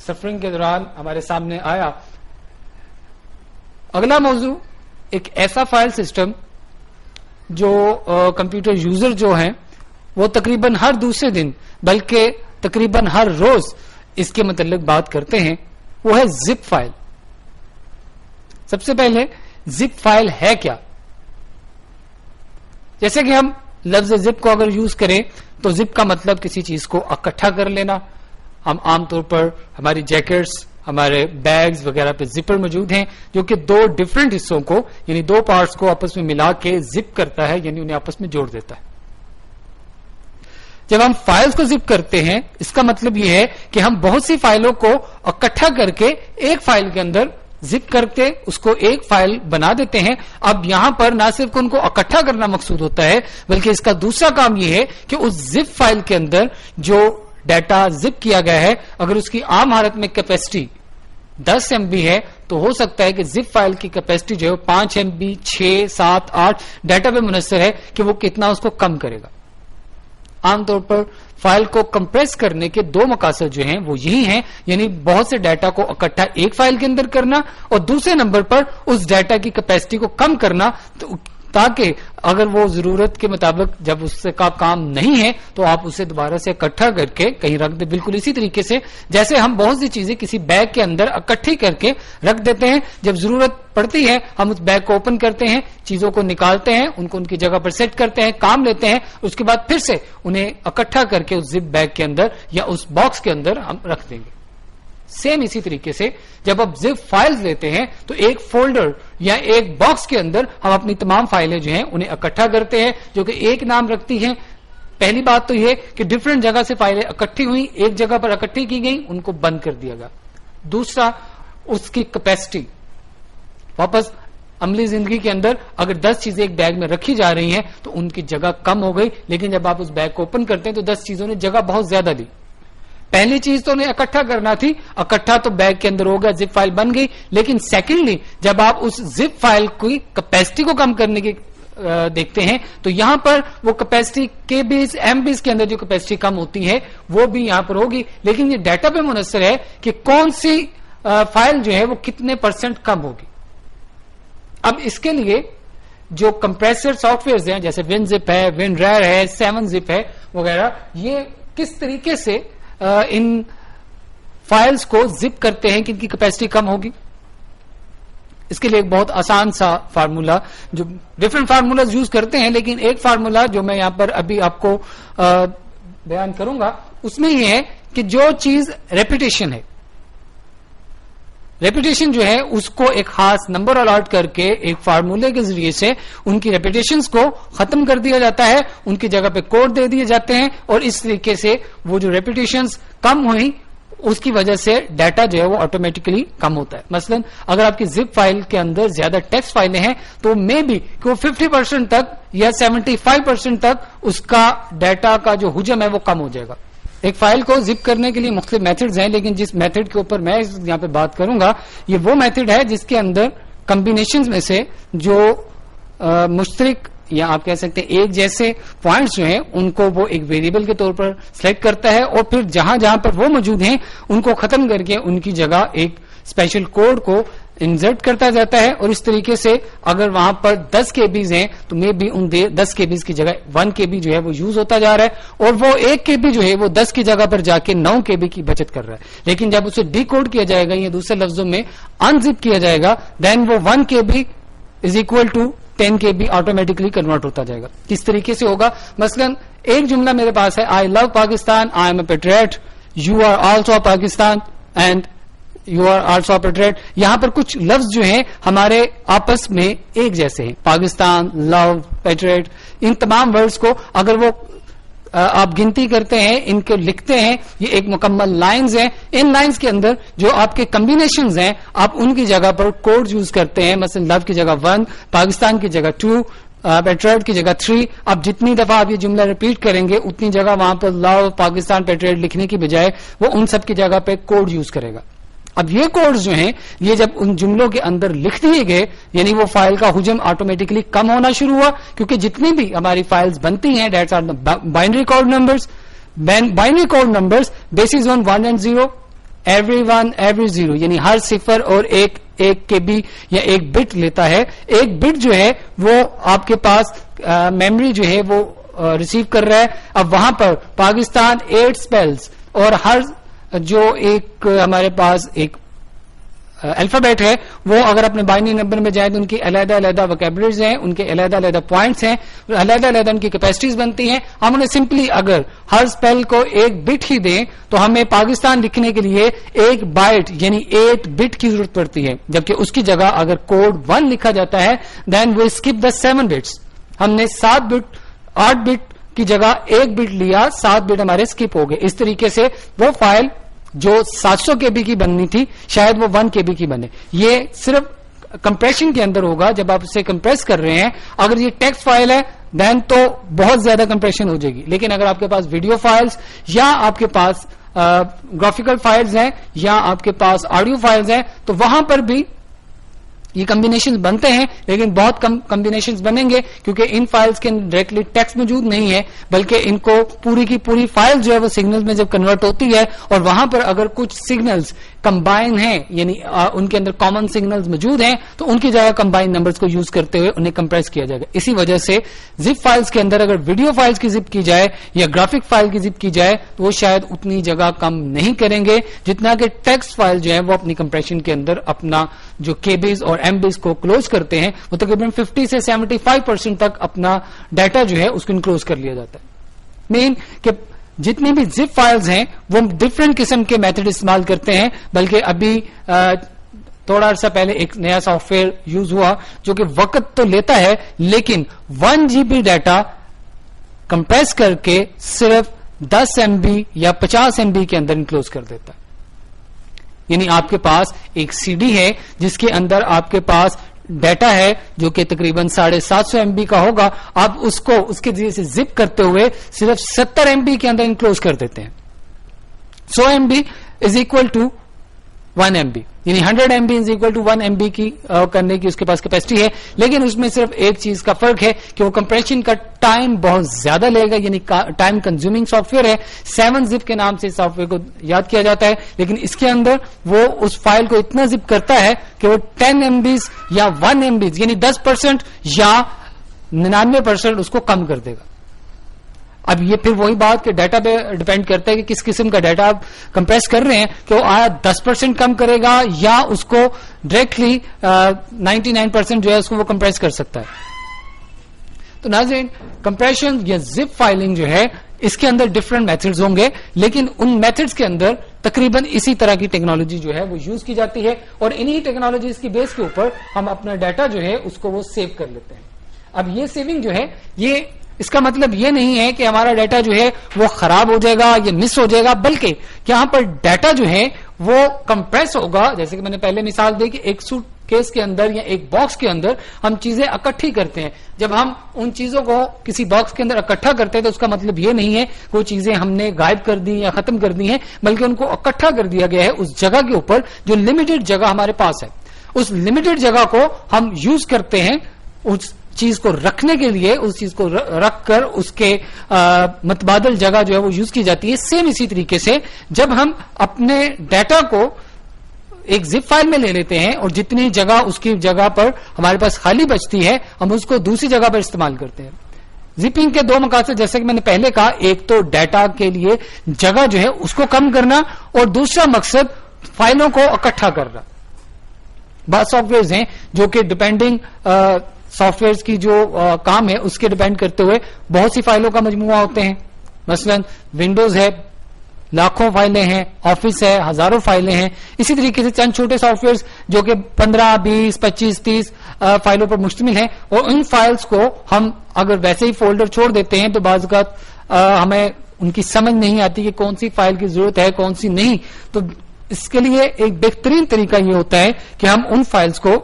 سفرنگ کے دوران ہمارے سامنے آیا. اگلا موضوع ایک ایسا فائل سسٹم جو کمپیوٹر یوزر جو ہیں وہ تقریباً ہر دوسرے دن بلکہ تقریباً ہر روز اس کے متعلق بات کرتے ہیں، وہ ہے زپ فائل. سب سے پہلے زپ فائل ہے کیا؟ جیسے کہ ہم لفظ زپ کو اگر یوز کریں تو زپ کا مطلب کسی چیز کو اکٹھا کر لینا. ہم عام طور پر ہماری جیکٹس، ہمارے بیگز وغیرہ پہ زپر موجود ہیں جو کہ دو ڈفرنٹ حصوں کو یعنی دو پارٹس کو آپس میں ملا کے زپ کرتا ہے، یعنی انہیں آپس میں جوڑ دیتا ہے. جب ہم فائلز کو زپ کرتے ہیں اس کا مطلب یہ ہے کہ ہم بہت سی فائلوں کو اکٹھا کر کے ایک فائل کے اندر زپ کرتے اس کو ایک فائل بنا دیتے ہیں. اب یہاں پر نہ صرف ان کو اکٹھا کرنا مقصود ہوتا ہے بلکہ اس کا دوسرا کام یہ ہے کہ اس زپ فائل کے اندر جو ڈیٹا زپ کیا گیا ہے اگر اس کی عام حالت میں کیپیسٹی 10 MB ہے تو ہو سکتا ہے کہ زپ فائل کی کیپیسٹی جو ہے 5 MB 6 7 8 ڈیٹا پہ منحصر ہے کہ وہ کتنا اس کو کم کرے گا. عام طور پر فائل کو کمپریس کرنے کے دو مقاصد جو ہیں وہ یہی ہیں، یعنی بہت سے ڈیٹا کو اکٹھا ایک فائل کے اندر کرنا اور دوسرے نمبر پر اس ڈیٹا کی کیپیسٹی کو کم کرنا تاکہ اگر وہ ضرورت کے مطابق جب اس سے کا کام نہیں ہے تو آپ اسے دوبارہ سے اکٹھا کر کے کہیں رکھ دیں. بالکل اسی طریقے سے جیسے ہم بہت سی چیزیں کسی بیگ کے اندر اکٹھی کر کے رکھ دیتے ہیں، جب ضرورت پڑتی ہے ہم اس بیگ کو اوپن کرتے ہیں، چیزوں کو نکالتے ہیں، ان کو ان کی جگہ پر سیٹ کرتے ہیں، کام لیتے ہیں، اس کے بعد پھر سے انہیں اکٹھا کر کے اس زپ بیگ کے اندر یا اس باکس کے اندر ہم رکھ دیں گے. سیم اسی طریقے سے جب آپ زپ فائلز لیتے ہیں تو ایک فولڈر یا ایک باکس کے اندر ہم اپنی تمام فائلیں جو ہیں انہیں اکٹھا کرتے ہیں جو کہ ایک نام رکھتی ہیں. پہلی بات تو یہ کہ ڈفرنٹ جگہ سے فائلیں اکٹھی ہوئی، ایک جگہ پر اکٹھی کی گئی، ان کو بند کر دیا گیا. دوسرا اس کی کیپیسٹی، واپس عملی زندگی کے اندر اگر 10 چیزیں ایک بیگ میں رکھی جا رہی ہیں تو ان کی جگہ کم ہو گئی، لیکن جب آپ اس بیگ کو اوپن کرتے ہیں تو 10 چیزوں نے جگہ بہت زیادہ لی. پہلی چیز تو انہیں اکٹھا کرنا تھی، اکٹھا تو بیگ کے اندر ہو گیا، زپ فائل بن گئی، لیکن سیکنڈلی جب آپ اس زپ فائل کی کیپیسٹی کو کم کرنے کی دیکھتے ہیں تو یہاں پر وہ کیپیسٹی کے بیز ایم بیز کے اندر جو کیپیسٹی کم ہوتی ہے وہ بھی یہاں پر ہوگی, لیکن یہ ڈیٹا پہ منحصر ہے کہ کون سی فائل جو ہے وہ کتنے % کم ہوگی. اب اس کے لیے جو کمپریسر سافٹ ویئر ہیں جیسے ون زپ ہے, ون ریئر ہے, 7 زپ ہے وغیرہ, یہ کس طریقے سے ان فائلز کو زپ کرتے ہیں کہ ان کی کیپیسٹی کم ہوگی. اس کے لیے ایک بہت آسان سا فارمولا, جو ڈفرنٹ فارمولاز یوز کرتے ہیں لیکن ایک فارمولا جو میں یہاں پر ابھی آپ کو بیان کروں گا اس میں یہ ہے کہ جو چیز ریپیٹیشن ہے, ریپیٹیشن جو ہے اس کو ایک خاص نمبر الاٹ کر کے ایک فارمولے کے ذریعے سے ان کی ریپیٹیشنز کو ختم کر دیا جاتا ہے, ان کی جگہ پہ کوڈ دے دیے جاتے ہیں اور اس طریقے سے وہ جو ریپیٹیشنز کم ہوئی اس کی وجہ سے ڈیٹا جو ہے وہ آٹومیٹکلی کم ہوتا ہے. مثلا اگر آپ کی زپ فائل کے اندر زیادہ ٹیکسٹ فائلیں ہیں تو مے بی کہ وہ 50% تک یا 75% تک اس کا ڈیٹا کا جو حجم ہے وہ کم ہو جائے گا. ایک فائل کو زپ کرنے کے لیے مختلف میتھڈز ہیں, لیکن جس میتھڈ کے اوپر میں یہاں پہ بات کروں گا یہ وہ میتھڈ ہے جس کے اندر کمبینیشنز میں سے جو مشترک یا آپ کہہ سکتے ہیں ایک جیسے پوائنٹس جو ہیں ان کو وہ ایک ویریبل کے طور پر سلیکٹ کرتا ہے اور پھر جہاں جہاں پر وہ موجود ہیں ان کو ختم کر کے ان کی جگہ ایک اسپیشل کوڈ کو انسرٹ کرتا جاتا ہے. اور اس طریقے سے اگر وہاں پر 10 KB ہیں تو مے بی ان 10 KB کی جگہ 1 KB جو ہے وہ یوز ہوتا جا رہا ہے اور وہ 1 KB جو ہے وہ 10 کی جگہ پر جا کے 9 KB کی بچت کر رہا ہے. لیکن جب اسے ڈی کوڈ کیا جائے گا یا دوسرے لفظوں میں انزپ کیا جائے گا دین وہ 1 KB is equal to 10 KB automatically convert ہوتا جائے گا. کس طریقے سے ہوگا؟ مثلا ایک جملہ میرے پاس ہے, I love Pakistan, I am a patriot, you are also a Pakistan and you are also a patriot. یہاں پر کچھ لفظ جو ہیں ہمارے آپس میں ایک جیسے ہیں, پاکستان, لو, پیٹریٹ, ان تمام ورڈز کو اگر وہ آپ گنتی کرتے ہیں, ان کو لکھتے ہیں, یہ ایک مکمل لائنز ہیں. ان لائنز کے اندر جو آپ کے کمبینیشنز ہیں آپ ان کی جگہ پر کوڈ یوز کرتے ہیں. مثلا لو کی جگہ 1, پاکستان کی جگہ 2, پیٹریٹ کی جگہ 3. اب جتنی دفعہ آپ یہ جملہ ریپیٹ کریں گے اتنی جگہ وہاں پر لو, پاکستان, پیٹریٹ لکھنے کی بجائے وہ ان سب کی جگہ پہ کوڈ یوز کرے گا. اب یہ کوڈز جو ہیں یہ جب ان جملوں کے اندر لکھ دیے گئے یعنی وہ فائل کا حجم آٹومیٹکلی کم ہونا شروع ہوا, کیونکہ جتنی بھی ہماری فائلز بنتی ہیں that's are binary code numbers. Binary code numbers bases on 1 and 0, every 0 یعنی ہر صفر اور ایک KB یا ایک بٹ لیتا ہے. ایک بٹ جو ہے وہ آپ کے پاس میموری جو ہے وہ ریسیو کر رہا ہے. اب وہاں پر پاکستان 8 اسپیلز اور ہر جو ایک ہمارے پاس ایک الفابیٹ ہے وہ اگر اپنے بائنری نمبر میں جائیں تو ان کی علیحدہ علیحدہ ویکیبلریز ہیں, ان کے علیحدہ علیحدہ پوائنٹس ہیں, علیحدہ علیحدہ ان کی کیپیسٹیز بنتی ہیں. ہم انہیں سمپلی اگر ہر اسپیل کو ایک بٹ ہی دیں تو ہمیں پاکستان لکھنے کے لیے 1 بائٹ یعنی 8 بٹ کی ضرورت پڑتی ہے, جبکہ اس کی جگہ اگر کوڈ 1 لکھا جاتا ہے دین وی اسکپ دا 7 بٹس. ہم نے 8 بٹ کی جگہ 1 بٹ لیا, 7 بٹ ہمارے اسکپ ہو گئے. اس طریقے سے وہ فائل جو 700 KB کی بننی تھی شاید وہ 1 KB کی بنے. یہ صرف کمپریشن کے اندر ہوگا جب آپ اسے کمپریس کر رہے ہیں. اگر یہ ٹیکسٹ فائل ہے دین تو بہت زیادہ کمپریشن ہو جائے گی, لیکن اگر آپ کے پاس ویڈیو فائلز یا آپ کے پاس گرافیکل فائلز ہیں یا آپ کے پاس آڈیو فائلز ہیں تو وہاں پر بھی یہ کمبینیشن بنتے ہیں, لیکن بہت کم کمبینیشن بنیں گے کیونکہ ان فائلز کے ڈائریکٹلی ٹیکسٹ موجود نہیں ہے, بلکہ ان کو پوری کی پوری فائل جو ہے وہ سگنل میں جب کنورٹ ہوتی ہے اور وہاں پر اگر کچھ سگنلز کمبائن ہیں یعنی ان کے اندر کامن سگنلز موجود ہیں تو ان کی جگہ کمبائن نمبرز کو یوز کرتے ہوئے انہیں کمپریس کیا جائے گا. اسی وجہ سے زپ فائلز کے اندر اگر ویڈیو فائلز کی زپ کی جائے یا گرافک فائل کی زپ کی جائے تو وہ شاید اتنی جگہ کم نہیں کریں گے جتنا کہ ٹیکسٹ فائل جو ہے وہ اپنی کمپریشن کے اندر اپنا جو KBs اور MBs کو کلوز کرتے ہیں وہ تقریباً 50 سے 75% تک اپنا ڈیٹا جو ہے اس کو انکلوز کر لیا جاتا ہے. مین کہ جتنی بھی زپ فائلز ہیں وہ ڈفرینٹ قسم کے میتھڈ استعمال کرتے ہیں, بلکہ ابھی تھوڑا عرصہ پہلے ایک نیا سافٹ ویئر یوز ہوا جو کہ وقت تو لیتا ہے لیکن 1 GB ڈیٹا کمپریس کر کے صرف 10 MB یا 50 MB کے اندر انکلوز کر دیتا ہے. یعنی آپ کے پاس ایک CD ہے جس کے اندر آپ کے پاس ڈیٹا ہے جو کہ تقریباً 750 MB کا ہوگا, آپ اس کو اس کے ذریعے سے زپ کرتے ہوئے صرف 70 MB کے اندر انکلوز کر دیتے ہیں. 100 MB is equal to 1 MB. یعنی 100 MB is equal to 1 MB کی کرنے کی اس کے پاس کیپیسٹی ہے. لیکن اس میں صرف ایک چیز کا فرق ہے کہ وہ کمپریشن کا ٹائم بہت زیادہ لے گا, یعنی ٹائم کنزیومنگ سافٹ ویئر ہے. 7-zip کے نام سے سافٹ ویئر کو یاد کیا جاتا ہے, لیکن اس کے اندر وہ اس فائل کو اتنا زپ کرتا ہے کہ وہ 10 MB یا 1 MB یعنی 10% یا 99% اس کو کم کر دے گا. اب یہ پھر وہی بات کہ ڈیٹا پہ ڈیپینڈ کرتا ہے کہ کس قسم کا ڈیٹا آپ کمپریس کر رہے ہیں, کہ وہ آیا 10% کم کرے گا یا اس کو ڈائریکٹلی 99% جو ہے اس کو وہ کمپریس کر سکتا ہے. تو ناظرین, کمپریشن یا زپ فائلنگ جو ہے اس کے اندر ڈفرنٹ میتھڈز ہوں گے, لیکن ان میتھڈز کے اندر تقریباً اسی طرح کی ٹیکنالوجی جو ہے وہ یوز کی جاتی ہے, اور انہی ٹیکنالوجیز کی بیس کے اوپر ہم اپنا ڈیٹا جو ہے اس کو وہ سیو کر لیتے ہیں. اب یہ سیونگ جو ہے, یہ اس کا مطلب یہ نہیں ہے کہ ہمارا ڈیٹا جو ہے وہ خراب ہو جائے گا یا مس ہو جائے گا, بلکہ یہاں پر ڈیٹا جو ہے وہ کمپریس ہوگا. جیسے کہ میں نے پہلے مثال دی کہ ایک سوٹ کیس کے اندر یا ایک باکس کے اندر ہم چیزیں اکٹھی کرتے ہیں. جب ہم ان چیزوں کو کسی باکس کے اندر اکٹھا کرتے ہیں تو اس کا مطلب یہ نہیں ہے کہ وہ چیزیں ہم نے غائب کر دی یا ختم کر دی ہیں, بلکہ ان کو اکٹھا کر دیا گیا ہے اس جگہ کے اوپر جو لمیٹڈ جگہ ہمارے پاس ہے. اس لمیٹڈ جگہ کو ہم یوز کرتے ہیں اس چیز کو رکھنے کے لیے, اس چیز کو رکھ کر اس کے متبادل جگہ جو ہے وہ یوز کی جاتی ہے. سیم اسی طریقے سے جب ہم اپنے ڈیٹا کو ایک زپ فائل میں لے لیتے ہیں اور جتنی جگہ اس کی جگہ پر ہمارے پاس خالی بچتی ہے ہم اس کو دوسری جگہ پر استعمال کرتے ہیں. زپنگ کے دو مقاصد جیسے کہ میں نے پہلے کہا, ایک تو ڈیٹا کے لیے جگہ جو ہے اس کو کم کرنا, اور دوسرا مقصد فائلوں کو اکٹھا کرنا. بعض سافٹ ویئرز ہیں جو کہ ڈیپینڈنگ سافٹ ویئر کی جو کام ہے اس کے ڈیپینڈ کرتے ہوئے بہت سی فائلوں کا مجموعہ ہوتے ہیں. مثلا ونڈوز ہے, لاکھوں فائلیں ہیں, آفس ہے, ہزاروں فائلیں ہیں. اسی طریقے سے چند چھوٹے سافٹ ویئر جو کہ 15, 20, 25, 30 فائلوں پر مشتمل ہیں, اور ان فائلز کو ہم اگر ویسے ہی فولڈر چھوڑ دیتے ہیں تو بعض اوقات ہمیں ان کی سمجھ نہیں آتی کہ کون سی فائل کی ضرورت ہے کون سی نہیں. تو اس کے لیے ایک بہترین طریقہ یہ ہوتا ہے کہ ہم ان فائلز کو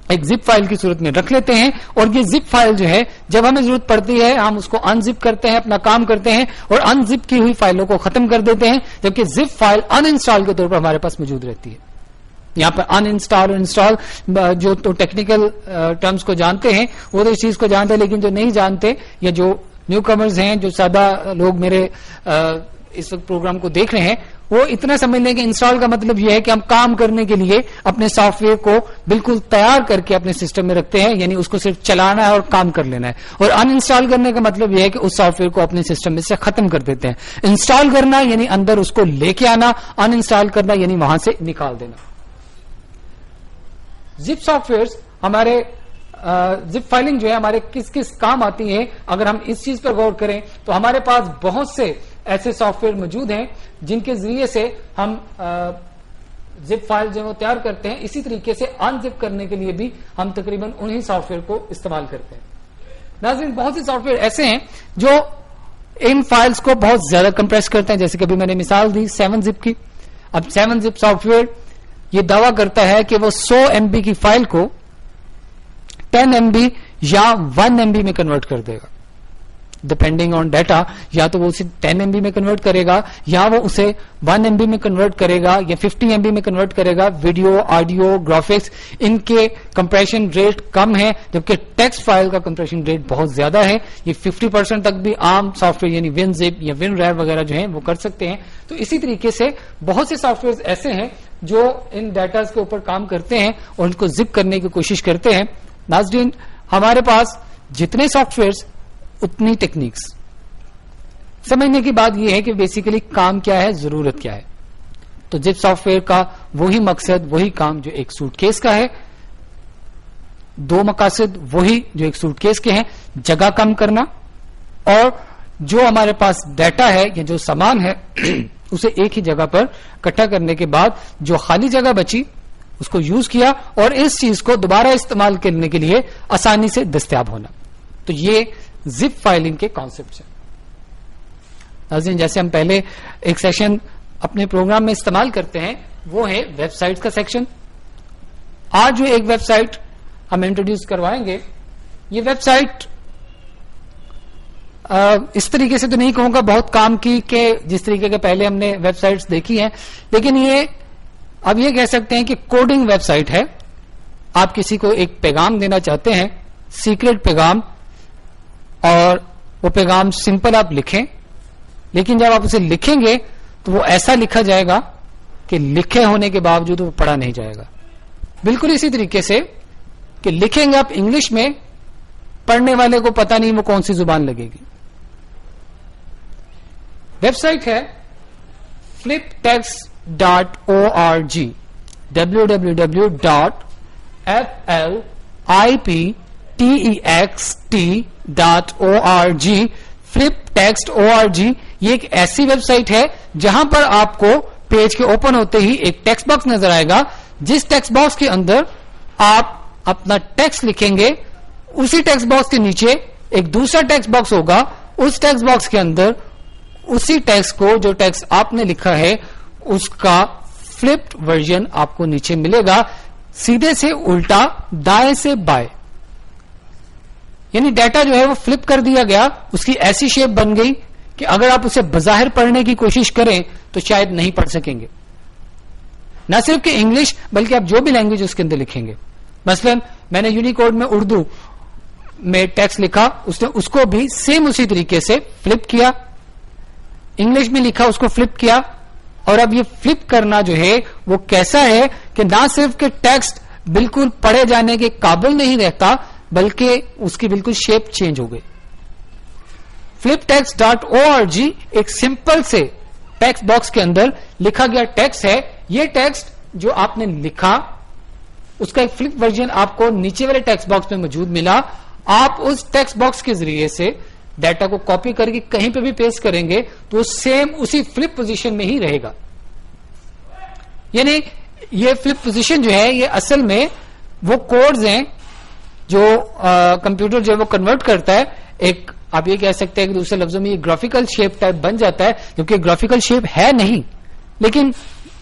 ایک زپ فائل کی صورت میں رکھ لیتے ہیں, اور یہ زپ فائل جو ہے جب ہمیں ضرورت پڑتی ہے ہم اس کو انزپ کرتے ہیں, اپنا کام کرتے ہیں اور انزپ کی ہوئی فائلوں کو ختم کر دیتے ہیں, جبکہ زپ فائل ان انسٹال کے طور پر ہمارے پاس موجود رہتی ہے. یہاں پر ان انسٹال اور انسٹال جو تو ٹیکنیکل ٹرمز کو جانتے ہیں وہ تو اس چیز کو جانتے ہیں, لیکن جو نہیں جانتے یا جو نیو کمرز ہیں, جو سادہ لوگ میرے اس وقت پروگرام کو دیکھ رہے ہیں, وہ اتنا سمجھ لیں کہ انسٹال کا مطلب یہ ہے کہ ہم کام کرنے کے لیے اپنے سافٹ ویئر کو بالکل تیار کر کے اپنے سسٹم میں رکھتے ہیں, یعنی اس کو صرف چلانا ہے اور کام کر لینا ہے. اور ان انسٹال کرنے کا مطلب یہ ہے کہ اس سافٹ ویئر کو اپنے سسٹم میں سے ختم کر دیتے ہیں. انسٹال کرنا یعنی اندر اس کو لے کے آنا, ان انسٹال کرنا یعنی وہاں سے نکال دینا. زپ سافٹ ویئر ہمارے زپ فائلنگ جو ہے ہمارے کس کس کام آتی ہے, اگر ہم اس چیز پر غور کریں تو ہمارے پاس بہت سے ایسے سافٹ ویئر موجود ہیں جن کے ذریعے سے ہم زپ فائل جو وہ تیار کرتے ہیں. اسی طریقے سے ان زپ کرنے کے لیے بھی ہم تقریباً انہی سافٹ ویئر کو استعمال کرتے ہیں. ناظرین, بہت سے سافٹ ویئر ایسے ہیں جو ان فائلز کو بہت زیادہ کمپریس کرتے ہیں, جیسے کہ ابھی میں نے مثال دی 7-zip کی. اب 7-zip سافٹ ویئر یہ دعویٰ کرتا ہے کہ وہ 100 MB کی فائل کو 10 MB یا 1 MB میں کنورٹ کر دے گا, ڈپینڈنگ آن ڈیٹا. یا تو وہ اسے 10 MB میں کنورٹ کرے گا, یا وہ اسے 1 MB میں کنورٹ کرے گا, یا 50 MB میں کنورٹ کرے گا. ویڈیو, آڈیو, گرافکس ان کے کمپریشن ریٹ کم ہے, جبکہ ٹیکسٹ فائل کا کمپریشن ریٹ بہت زیادہ ہے. یہ 50% تک بھی عام سافٹ ویئر یعنی WinZip یا WinRAR وغیرہ جو ہیں وہ کر سکتے ہیں. تو اسی طریقے سے بہت سے سافٹ ویئر ایسے ہیں جو ان ڈیٹاز کے اوپر کام کرتے ہیں اور ان کو زپ کرنے کی کوشش کرتے ہیں. ناظرین, ہمارے پاس جتنے سافٹ ویئر اتنی ٹیکنیکس. سمجھنے کی بات یہ ہے کہ بیسیکلی کام کیا ہے, ضرورت کیا ہے. تو زپ سافٹ ویئر کا وہی مقصد, وہی کام جو ایک سوٹ کیس کا ہے. دو مقاصد وہی جو ایک سوٹ کیس کے ہیں, جگہ کم کرنا اور جو ہمارے پاس ڈیٹا ہے یا جو سامان ہے اسے ایک ہی جگہ پر اکٹھا کرنے کے بعد جو خالی جگہ بچی اس کو یوز کیا اور اس چیز کو دوبارہ استعمال کرنے کے لیے آسانی سے دستیاب ہونا. تو یہ زپ فائلنگ کے کانسیپٹ ہیں. ناظرین, جیسے ہم پہلے ایک سیکشن اپنے پروگرام میں استعمال کرتے ہیں وہ ہے ویب سائٹ کا سیکشن. آج جو ایک ویب سائٹ ہم انٹروڈیوس کروائیں گے, یہ ویب سائٹ اس طریقے سے تو نہیں کہوں گا بہت کام کی کہ جس طریقے کے پہلے ہم نے ویب سائٹس دیکھی ہیں, لیکن یہ اب یہ کہہ سکتے ہیں کہ کوڈنگ ویب سائٹ ہے. آپ کسی کو ایک پیغام دینا چاہتے ہیں, سیکرٹ پیغام, اور وہ پیغام سمپل آپ لکھیں, لیکن جب آپ اسے لکھیں گے تو وہ ایسا لکھا جائے گا کہ لکھے ہونے کے باوجود وہ پڑھا نہیں جائے گا. بالکل اسی طریقے سے کہ لکھیں گے آپ انگلش میں, پڑھنے والے کو پتا نہیں وہ کون سی زبان لگے گی. ویب سائٹ ہے fliptext.org, www.fliptext.org, fliptext.org. یہ ایک ایسی ویب سائٹ ہے جہاں پر آپ کو پیج کے اوپن ہوتے ہی ایک ٹیکسٹ باکس نظر آئے گا. جس ٹیکسٹ باکس کے اندر آپ اپنا ٹیکسٹ لکھیں گے, اسی ٹیکسٹ باکس کے نیچے ایک دوسرا ٹیکسٹ باکس ہوگا. اس ٹیکسٹ باکس کے اندر اسی ٹیکسٹ کو, جو ٹیکسٹ آپ نے لکھا ہے, اس کا فلپڈ ورژن آپ کو نیچے ملے گا, سیدھے سے الٹا, دائیں سے بائیں. یعنی ڈیٹا جو ہے وہ فلپ کر دیا گیا, اس کی ایسی شیپ بن گئی کہ اگر آپ اسے بظاہر پڑھنے کی کوشش کریں تو شاید نہیں پڑھ سکیں گے. نہ صرف کہ انگلش بلکہ آپ جو بھی لینگویج اس کے اندر لکھیں گے. مثلا میں نے یونیکوڈ میں اردو میں ٹیکسٹ لکھا, اس نے اس کو بھی سیم اسی طریقے سے فلپ کیا. انگلش میں لکھا, اس کو فلپ کیا. اور اب یہ فلپ کرنا جو ہے وہ کیسا ہے کہ نہ صرف کہ ٹیکسٹ بالکل پڑھے جانے کے قابل نہیں رہتا بلکہ اس کی بالکل شیپ چینج ہو گئی. fliptext.org ایک سمپل سے ٹیکسٹ باکس کے اندر لکھا گیا ٹیکسٹ ہے. یہ ٹیکسٹ جو آپ نے لکھا اس کا ایک فلپ ورژن آپ کو نیچے والے ٹیکسٹ باکس میں موجود ملا. آپ اس ٹیکسٹ باکس کے ذریعے سے ڈیٹا کو کاپی کر کے کہیں پہ بھی پیسٹ کریں گے تو سیم اسی فلپ پوزیشن میں ہی رہے گا. یعنی یہ فلپ پوزیشن جو ہے یہ اصل میں وہ کوڈز ہیں جو کمپیوٹر جو ہے وہ کنورٹ کرتا ہے. ایک آپ یہ کہہ سکتے ہیں کہ دوسرے لفظوں میں یہ گرافیکل شیپ ٹائپ بن جاتا ہے, کیونکہ گرافیکل شیپ ہے نہیں, لیکن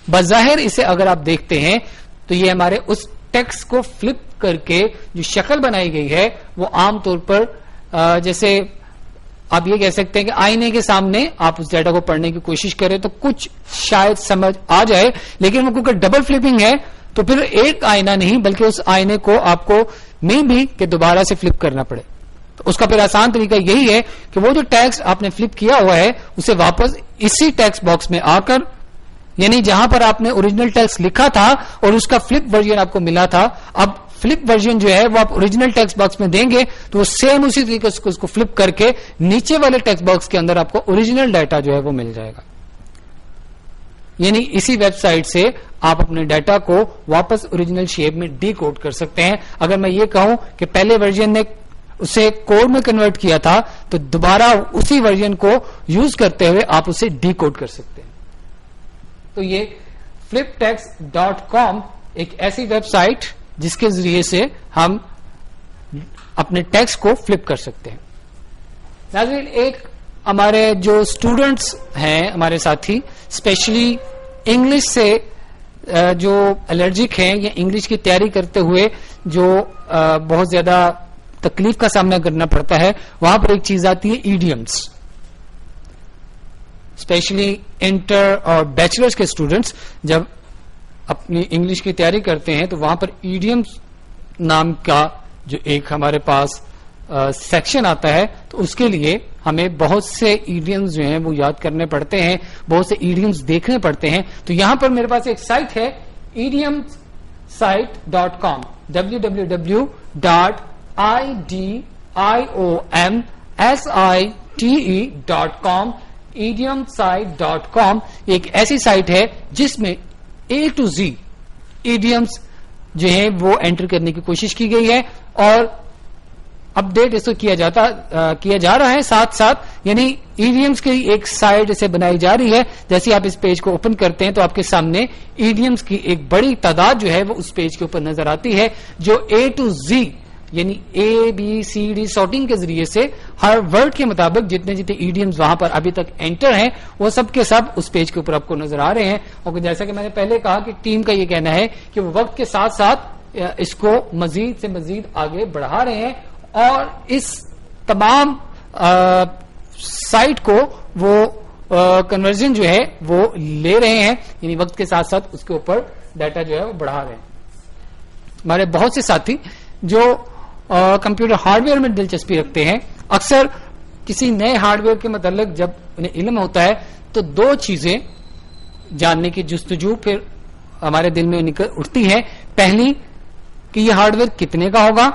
بظاہر اسے اگر آپ دیکھتے ہیں تو یہ ہمارے اس ٹیکسٹ کو فلپ کر کے جو شکل بنائی گئی ہے وہ عام طور پر جیسے آپ یہ کہہ سکتے ہیں کہ آئینے کے سامنے آپ اس ڈیٹا کو پڑھنے کی کوشش کریں تو کچھ شاید سمجھ آ جائے, لیکن وہ کیونکہ ڈبل فلپنگ ہے تو پھر ایک آئینہ نہیں بلکہ اس آئینے کو آپ کو میں بھی کہ دوبارہ سے فلپ کرنا پڑے. تو اس کا پھر آسان طریقہ یہی ہے کہ وہ جو ٹیکسٹ آپ نے فلپ کیا ہوا ہے اسے واپس اسی ٹیکسٹ باکس میں آ کر, یعنی جہاں پر آپ نے اوریجنل ٹیکسٹ لکھا تھا اور اس کا فلپ ورژن آپ کو ملا تھا, اب فلپ ورژن جو ہے وہ آپ اوریجنل ٹیکسٹ باکس میں دیں گے تو وہ سیم اسی طریقے سے اس کو فلپ کر کے نیچے والے ٹیکسٹ باکس کے اندر آپ کو اوریجنل ڈیٹا جو ہے وہ مل جائے گا. یعنی اسی ویب سائٹ سے آپ اپنے ڈیٹا کو واپس اوریجنل شیپ میں ڈی کوڈ کر سکتے ہیں. اگر میں یہ کہوں کہ پہلے ورژن نے اسے کوڈ میں کنورٹ کیا تھا تو دوبارہ اسی ورژن کو یوز کرتے ہوئے آپ اسے ڈی کوڈ کر سکتے ہیں. تو یہ fliptext.com ایک ایسی ویب سائٹ جس کے ذریعے سے ہم اپنے ٹیکسٹ کو فلپ کر سکتے ہیں. ناظرین, ایک ہمارے جو اسٹوڈنٹس ہیں ہمارے ساتھی اسپیشلی انگلش سے جو الرجک ہیں یا انگلش کی تیاری کرتے ہوئے جو بہت زیادہ تکلیف کا سامنا کرنا پڑتا ہے, وہاں پر ایک چیز آتی ہے ایڈیمس. اسپیشلی انٹر اور بیچلرز کے اسٹوڈنٹس جب اپنی انگلش کی تیاری کرتے ہیں تو وہاں پر ایڈیمس نام کا جو ایک ہمارے پاس سیکشن آتا ہے تو اس کے لیے ہمیں بہت سے ایڈیمز جو ہیں وہ یاد کرنے پڑتے ہیں, بہت سے ایڈیمز دیکھنے پڑتے ہیں. تو یہاں پر میرے پاس ایک سائٹ ہے idiomsite.com, www.idiomsite.com, idiomsite.com ایک ایسی سائٹ ہے جس میں A to Z ایڈیمز جو ہیں وہ انٹر کرنے کی کوشش کی گئی ہے اور اپ ڈیٹ اس کو کیا جا رہا ہے ساتھ ساتھ. یعنی ایڈیمز کی ایک سائٹ اسے بنائی جا رہی ہے. جیسے آپ اس پیج کو اوپن کرتے ہیں تو آپ کے سامنے ایڈیمز کی ایک بڑی تعداد جو ہے وہ اس پیج کے اوپر نظر آتی ہے جو A to Z یعنی ABCD سارٹنگ کے ذریعے سے ہر ورڈ کے مطابق جتنے ایڈیمز وہاں پر ابھی تک انٹر ہیں وہ سب کے سب اس پیج کے اوپر آپ کو نظر آ رہے ہیں. اور جیسا کہ میں نے پہلے کہا کہ ٹیم کا یہ کہنا ہے کہ وہ وقت کے ساتھ ساتھ اس کو مزید سے مزید آگے بڑھا رہے ہیں اور اس تمام سائٹ کو وہ کنورژن جو ہے وہ لے رہے ہیں, یعنی وقت کے ساتھ ساتھ اس کے اوپر ڈیٹا جو ہے وہ بڑھا رہے ہیں. ہمارے بہت سے ساتھی جو کمپیوٹر ہارڈ ویئر میں دلچسپی رکھتے ہیں, اکثر کسی نئے ہارڈ ویئر کے متعلق جب انہیں علم ہوتا ہے تو دو چیزیں جاننے کی جستجو پھر ہمارے دل میں اٹھتی ہے. پہلی کہ یہ ہارڈ ویئر کتنے کا ہوگا,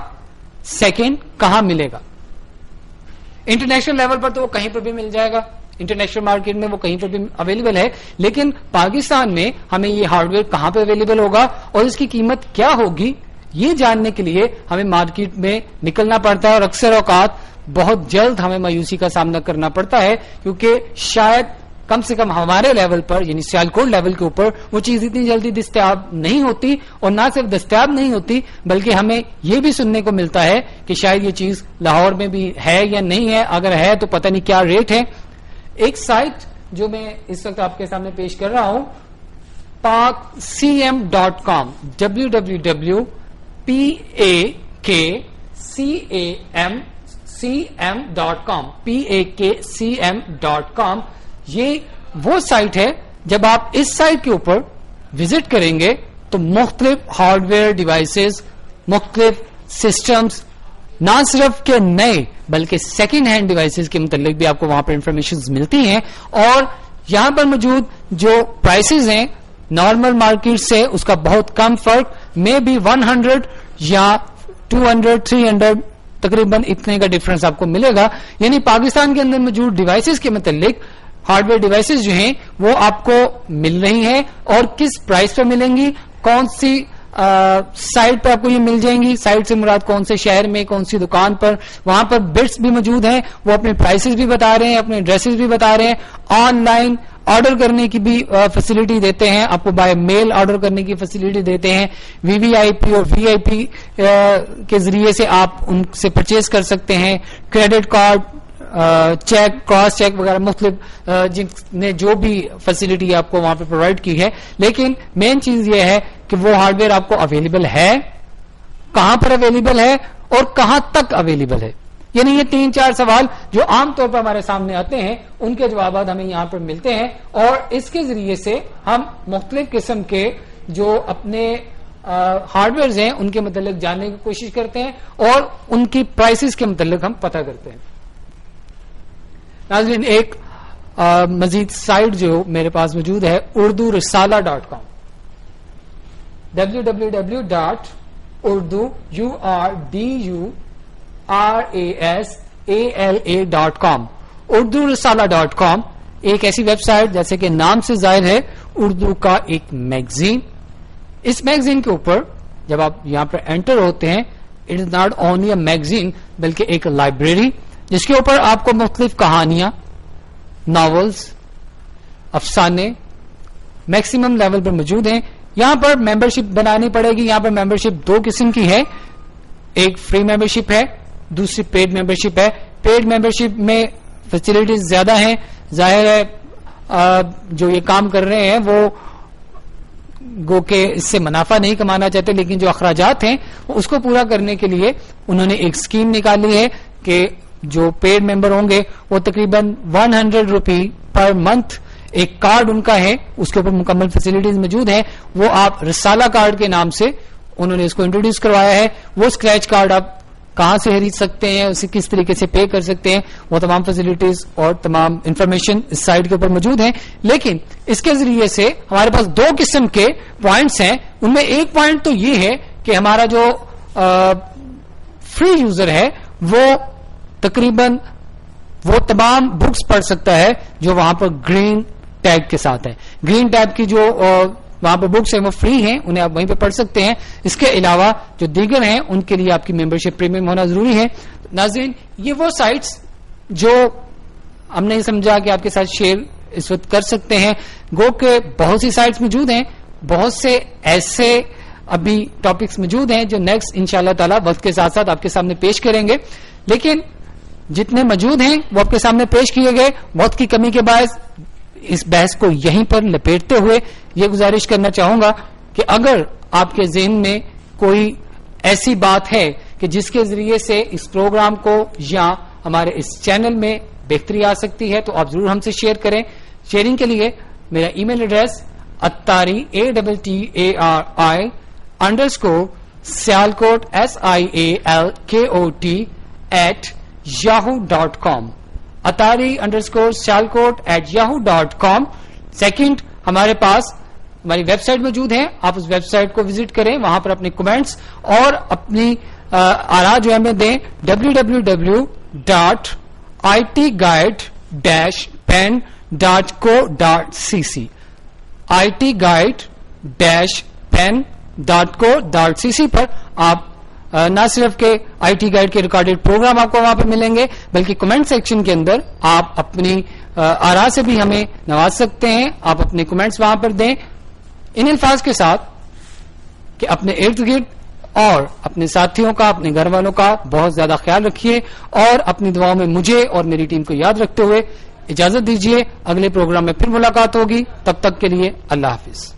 سیکنڈ کہاں ملے گا. انٹرنیشنل لیول پر تو وہ کہیں پر بھی مل جائے گا, انٹرنیشنل مارکیٹ میں وہ کہیں پر بھی اویلیبل ہے, لیکن پاکستان میں ہمیں یہ ہارڈ ویئر کہاں پہ اویلیبل ہوگا اور اس کی قیمت کیا ہوگی, یہ جاننے کے لیے ہمیں مارکیٹ میں نکلنا پڑتا ہے. اور اکثر اوقات بہت جلد ہمیں مایوسی کا سامنا کرنا پڑتا ہے, کیونکہ شاید کم سے کم ہمارے لیول پر یعنی سیالکوٹ لیول کے اوپر وہ چیز اتنی جلدی دستیاب نہیں ہوتی. اور نہ صرف دستیاب نہیں ہوتی بلکہ ہمیں یہ بھی سننے کو ملتا ہے کہ شاید یہ چیز لاہور میں بھی ہے یا نہیں ہے, اگر ہے تو پتہ نہیں کیا ریٹ ہے. ایک سائٹ جو میں اس وقت آپ کے سامنے پیش کر رہا ہوں, pakcm.com, www.pakcm.com, pakcm.com. یہ وہ سائٹ ہے, جب آپ اس سائٹ کے اوپر وزٹ کریں گے تو مختلف ہارڈ ویئر ڈیوائسز, مختلف سسٹمز, نہ صرف کے نئے بلکہ سیکنڈ ہینڈ ڈیوائسز کے متعلق بھی آپ کو وہاں پر انفارمیشن ملتی ہیں. اور یہاں پر موجود جو پرائسز ہیں نارمل مارکیٹ سے اس کا بہت کم فرق, میں بھی 100 یا 200 300 تقریباً اتنے کا ڈفرنس آپ کو ملے گا. یعنی پاکستان کے اندر موجود ڈیوائسز کے متعلق ہارڈ ویئر ڈیوائسز جو ہیں وہ آپ کو مل رہی ہیں, اور کس پرائس پہ ملیں گی, کون سی سائٹ پہ آپ کو یہ مل جائیں گی, سائٹ سے مراد کون سے شہر میں کون سی دکان پر, وہاں پر بٹس بھی موجود ہیں, وہ اپنے پرائسز بھی بتا رہے ہیں, اپنے ایڈریسز بھی بتا رہے ہیں, آن لائن آرڈر کرنے کی بھی فیسلٹی دیتے ہیں, آپ کو بائی میل آرڈر کرنے کی فیسلٹی دیتے ہیں, وی آئی پی اور وی آئی پی کے ذریعے سے آپ ان سے پرچیز کر سکتے ہیں, credit card, check, cross check وغیرہ مختلف جن نے جو بھی فیسلٹی آپ کو وہاں پہ پرووائڈ کی ہے. لیکن مین چیز یہ ہے کہ وہ ہارڈ ویئر آپ کو اویلیبل ہے, کہاں پر اویلیبل ہے اور کہاں تک اویلیبل ہے. یعنی یہ 3-4 سوال جو عام طور پر ہمارے سامنے آتے ہیں ان کے جوابات ہمیں یہاں پر ملتے ہیں, اور اس کے ذریعے سے ہم مختلف قسم کے جو اپنے ہارڈ ویئرز ہیں ان کے متعلق جاننے کی کوشش کرتے ہیں اور ان کی پرائسز کے متعلق ہم پتہ کرتے ہیں. ناظرین, ایک مزید سائٹ جو میرے پاس موجود ہے urdurasala.com, www.urdurasala.com, urdurasala.com ایک ایسی ویب سائٹ جیسے کہ نام سے ظاہر ہے اردو کا ایک میگزین. اس میگزین کے اوپر جب آپ یہاں پر انٹر ہوتے ہیں, it is not only a magazine بلکہ ایک لائبریری جس کے اوپر آپ کو مختلف کہانیاں, ناولز, افسانے میکسیمم لیول پر موجود ہیں. یہاں پر ممبرشپ بنانی پڑے گی. یہاں پر ممبرشپ 2 قسم کی ہے, ایک فری ممبرشپ ہے, دوسری پیڈ ممبرشپ ہے. پیڈ ممبرشپ میں فیسلٹیز زیادہ ہیں, ظاہر ہے جو یہ کام کر رہے ہیں وہ گو کہ اس سے منافع نہیں کمانا چاہتے, لیکن جو اخراجات ہیں اس کو پورا کرنے کے لیے انہوں نے ایک اسکیم نکالی ہے کہ جو پیڈ ممبر ہوں گے وہ تقریباً 100 روپی پر منتھ ایک کارڈ ان کا ہے, اس کے اوپر مکمل فیسلٹیز موجود ہیں. وہ آپ رسالہ کارڈ کے نام سے انہوں نے اس کو انٹروڈیوس کروایا ہے. وہ اسکریچ کارڈ آپ کہاں سے خرید سکتے ہیں, اسے کس طریقے سے پے کر سکتے ہیں, وہ تمام فیسلٹیز اور تمام انفارمیشن اس سائٹ کے اوپر موجود ہیں. لیکن اس کے ذریعے سے ہمارے پاس 2 قسم کے پوائنٹس ہیں. ان میں ایک پوائنٹ تو یہ ہے کہ ہمارا جو فری یوزر ہے وہ تقریباً وہ تمام بکس پڑھ سکتا ہے جو وہاں پر گرین ٹیگ کے ساتھ ہے. گرین ٹیگ کی جو وہاں پر بکس ہیں وہ فری ہیں, انہیں آپ وہیں پہ پڑھ سکتے ہیں. اس کے علاوہ جو دیگر ہیں ان کے لیے آپ کی ممبرشپ پریمیم ہونا ضروری ہے. ناظرین, یہ وہ سائٹس جو ہم نے سمجھا کہ آپ کے ساتھ شیئر اس وقت کر سکتے ہیں. گو کہ بہت سی سائٹس موجود ہیں, بہت سے ایسے ابھی ٹاپکس موجود ہیں جو نیکسٹ انشاءاللہ تعالی وقت کے ساتھ ساتھ آپ کے سامنے پیش کریں گے. لیکن جتنے موجود ہیں وہ آپ کے سامنے پیش کیے گئے. وقت کی کمی کے باعث اس بحث کو یہیں پر لپیٹتے ہوئے یہ گزارش کرنا چاہوں گا کہ اگر آپ کے ذہن میں کوئی ایسی بات ہے کہ جس کے ذریعے سے اس پروگرام کو یا ہمارے اس چینل میں بہتری آ سکتی ہے تو آپ ضرور ہم سے شیئر کریں. شیئرنگ کے لیے میرا email address Attari ATTARI_Sialkot SIALKOT @yahoo.com. Attari_Sialkot@yahoo.com. Second ہمارے پاس ہماری ویب سائٹ موجود ہے, آپ اس ویب سائٹ کو وزٹ کریں, وہاں پر اپنے کمنٹس اور اپنی آراء جو ہمیں دیں. www.itguide-pen.co.cc itguide-pen.co.cc پر آپ نہ صرف کہ آئی ٹی گائیڈ کے ریکارڈیڈ پروگرام آپ کو وہاں پہ ملیں گے, بلکہ کمنٹ سیکشن کے اندر آپ اپنی آراء سے بھی ہمیں نواز سکتے ہیں. آپ اپنے کمنٹس وہاں پر دیں ان الفاظ کے ساتھ کہ اپنے ارد گرد اور اپنے ساتھیوں کا, اپنے گھر والوں کا بہت زیادہ خیال رکھیے, اور اپنی دعاؤں میں مجھے اور میری ٹیم کو یاد رکھتے ہوئے اجازت دیجیے. اگلے پروگرام میں پھر ملاقات ہوگی, تب تک کے لیے اللہ حافظ.